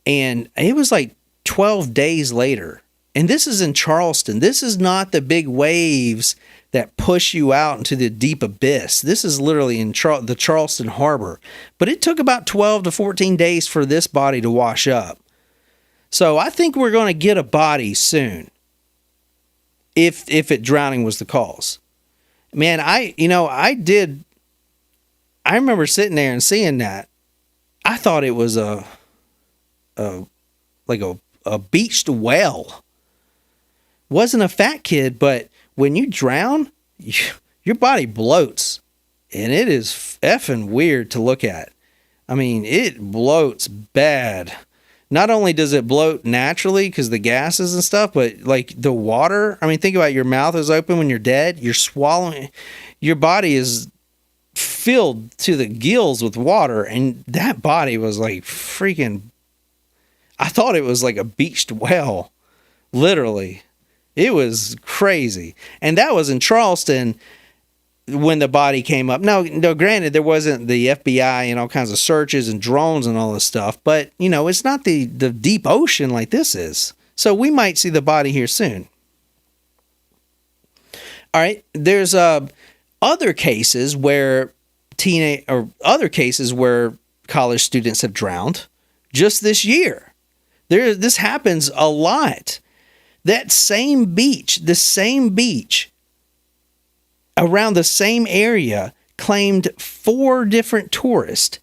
and it was like 12 days later. And this is in Charleston. This is not the big waves that push you out into the deep abyss. This is literally in the Charleston Harbor. But it took about 12 to 14 days for this body to wash up. So I think we're going to get a body soon. If drowning was the cause. Man, I remember sitting there and seeing that. I thought it was a beached whale. Wasn't a fat kid, but when you drown, your body bloats. And it is effing weird to look at. I mean, it bloats bad. Not only does it bloat naturally because the gases and stuff, but like the water. I mean, think about it, your mouth is open when you're dead. You're swallowing. Your body is filled to the gills with water. And that body was like freaking. I thought it was like a beached whale. Literally. It was crazy. And that was in Charleston when the body came up. No, granted, there wasn't the FBI and all kinds of searches and drones and all this stuff. But, it's not the deep ocean like this is. So we might see the body here soon. All right. There's other cases where college students have drowned just this year. This happens a lot. That same beach, around the same area, claimed 4 different tourists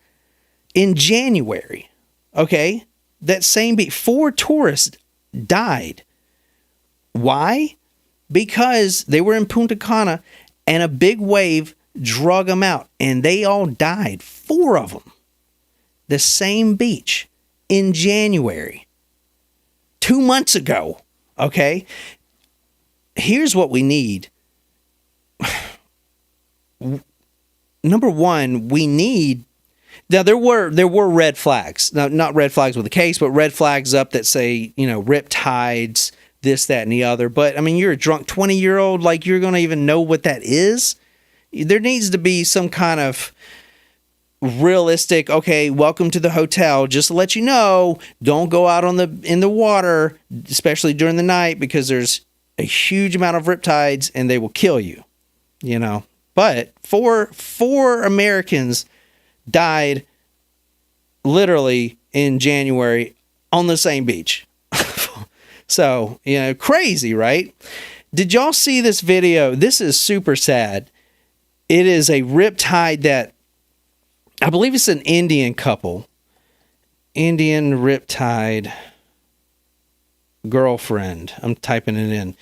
in January. Okay? That same beach, 4 tourists died. Why? Because they were in Punta Cana and a big wave drug them out and they all died. 4 of them. The same beach in January. 2 months ago. Okay, here's what we need. Number one, we need. Now there were red flags. Now not red flags with the case, but red flags up that say rip tides, this, that, and the other. But I mean, you're a drunk 20-year-old. Like you're gonna even know what that is. There needs to be some kind of realistic, okay, welcome to the hotel. Just to let you know, don't go out in the water, especially during the night, because there's a huge amount of riptides and they will kill you. But four Americans died literally in January on the same beach. So, crazy, right? Did y'all see this video? This is super sad. It is a riptide that I believe it's an Indian couple. Indian riptide girlfriend. I'm typing it in.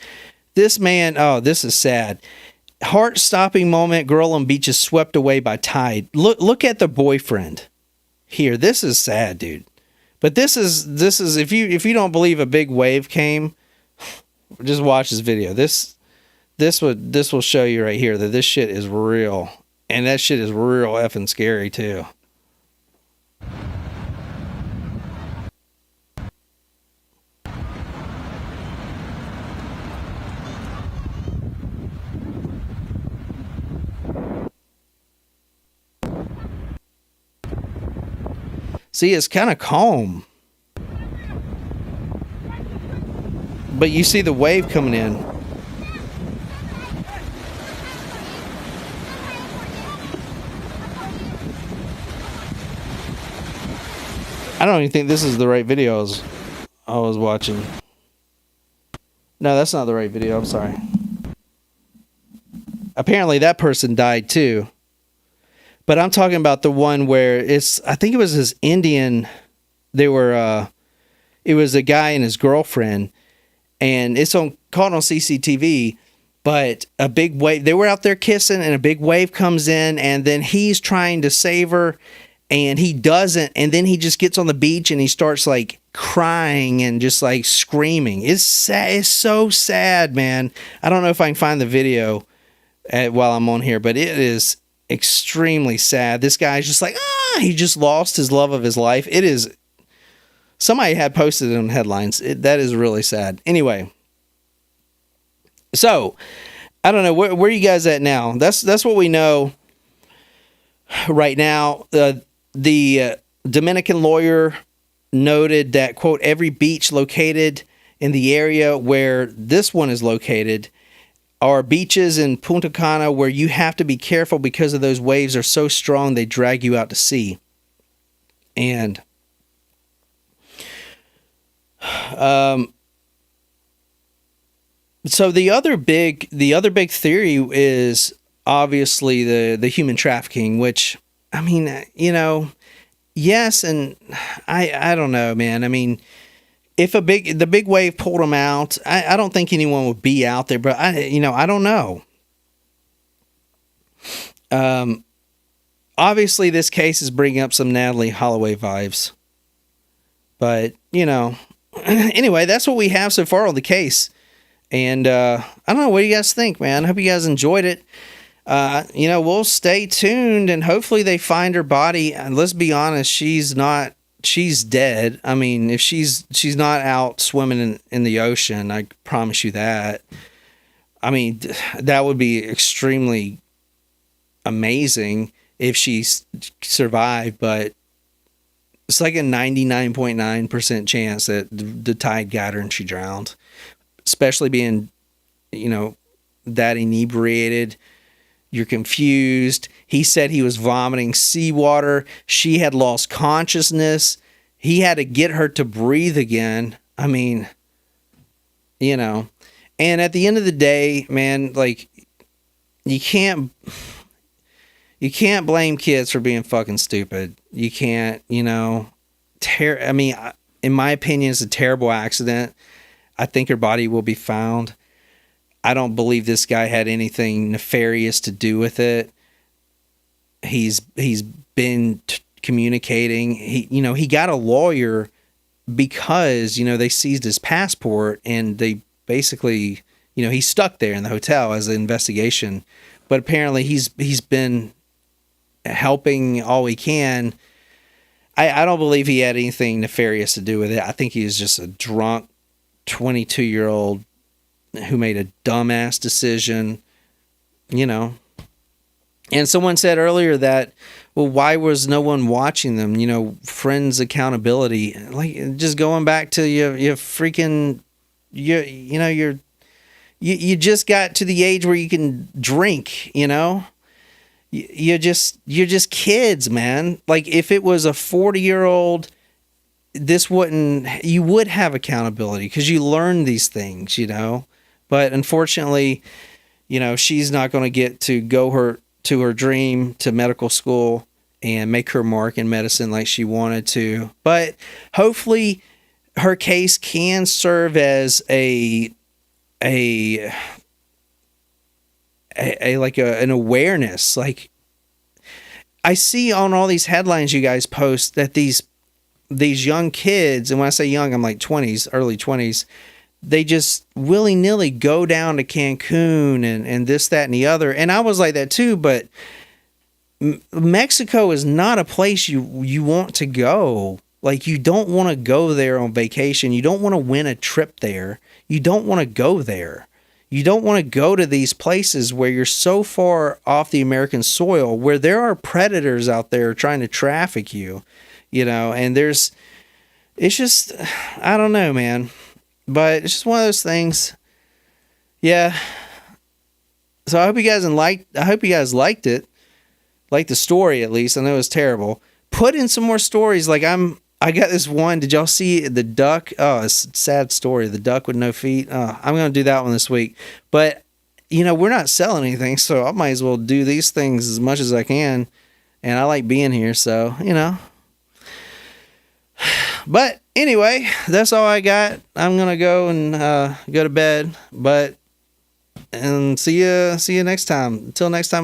This man, this is sad. Heart-stopping moment, girl on beach is swept away by tide. Look at the boyfriend here. This is sad, dude. But this is if you don't believe a big wave came, just watch this video. This will show you right here that this shit is real. And that shit is real effing scary, too. See, it's kind of calm. But you see the wave coming in. I don't even think this is the right video I was watching. No, that's not the right video. I'm sorry. Apparently that person died too. But I'm talking about the one where I think it was this Indian, it was a guy and his girlfriend, and it's caught on CCTV, but a big wave, they were out there kissing and a big wave comes in and then he's trying to save her and he doesn't, and then he just gets on the beach and he starts like crying and just like screaming. It's sad. It's so sad, man. I don't know if I can find the video while I'm on here, but it is extremely sad. This guy's just like, he just lost his love of his life. It is, somebody had posted it on headlines. That is really sad. Anyway, so I don't know, where are you guys at now? That's what we know right now. The Dominican lawyer noted that, quote, every beach located in the area where this one is located are beaches in Punta Cana where you have to be careful because of those waves are so strong they drag you out to sea. And so the other big theory is obviously the human trafficking, which, I mean, you know, yes, and I don't know, man. I mean, if the big wave pulled them out, I don't think anyone would be out there, but I don't know. Obviously this case is bringing up some Natalie Holloway vibes, but anyway, that's what we have so far on the case. And I don't know, what do you guys think, man? I hope you guys enjoyed it. We'll stay tuned and hopefully they find her body. And let's be honest, she's dead. I mean, if she's not out swimming in the ocean, I promise you that. I mean, that would be extremely amazing if she survived, but it's like a 99.9% chance that the tide got her and she drowned, especially being, that inebriated. You're confused. He said he was vomiting seawater. She had lost consciousness. He had to get her to breathe again. I mean, and at the end of the day, man, like, you can't blame kids for being fucking stupid. You can't, I mean, in my opinion, it's a terrible accident. I think her body will be found. I don't believe this guy had anything nefarious to do with it. He's been communicating. He got a lawyer because, they seized his passport and they basically, he's stuck there in the hotel as an investigation. But apparently he's been helping all he can. I don't believe he had anything nefarious to do with it. I think he was just a drunk 22-year-old who made a dumbass decision, And someone said earlier that, well, why was no one watching them? Friends accountability. Like, just going back to your freaking, you just got to the age where you can drink, You're just kids, man. Like, if it was a 40-year-old, you would have accountability because you learn these things, But unfortunately, she's not going to get to go to her dream to medical school and make her mark in medicine like she wanted to. But hopefully her case can serve as an awareness. Like, I see on all these headlines you guys post that these young kids, and when I say young, I'm like 20s, early 20s, they just willy-nilly go down to Cancun and this, that, and the other. And I was like that too, but Mexico is not a place you want to go. Like, you don't want to go there on vacation. You don't want to win a trip there. You don't want to go there. You don't want to go to these places where you're so far off the American soil, where there are predators out there trying to traffic you, and it's just, I don't know, man. But it's just one of those things. Yeah. So I hope you guys liked it. Liked the story, at least. I know it was terrible. Put in some more stories. Like, I'm I got this one. Did y'all see the duck? Oh, it's a sad story. The duck with no feet. I'm going to do that one this week. But, we're not selling anything, so I might as well do these things as much as I can. And I like being here, so, But anyway, that's all I got. I'm going to go and go to bed. And see you next time. Until next time.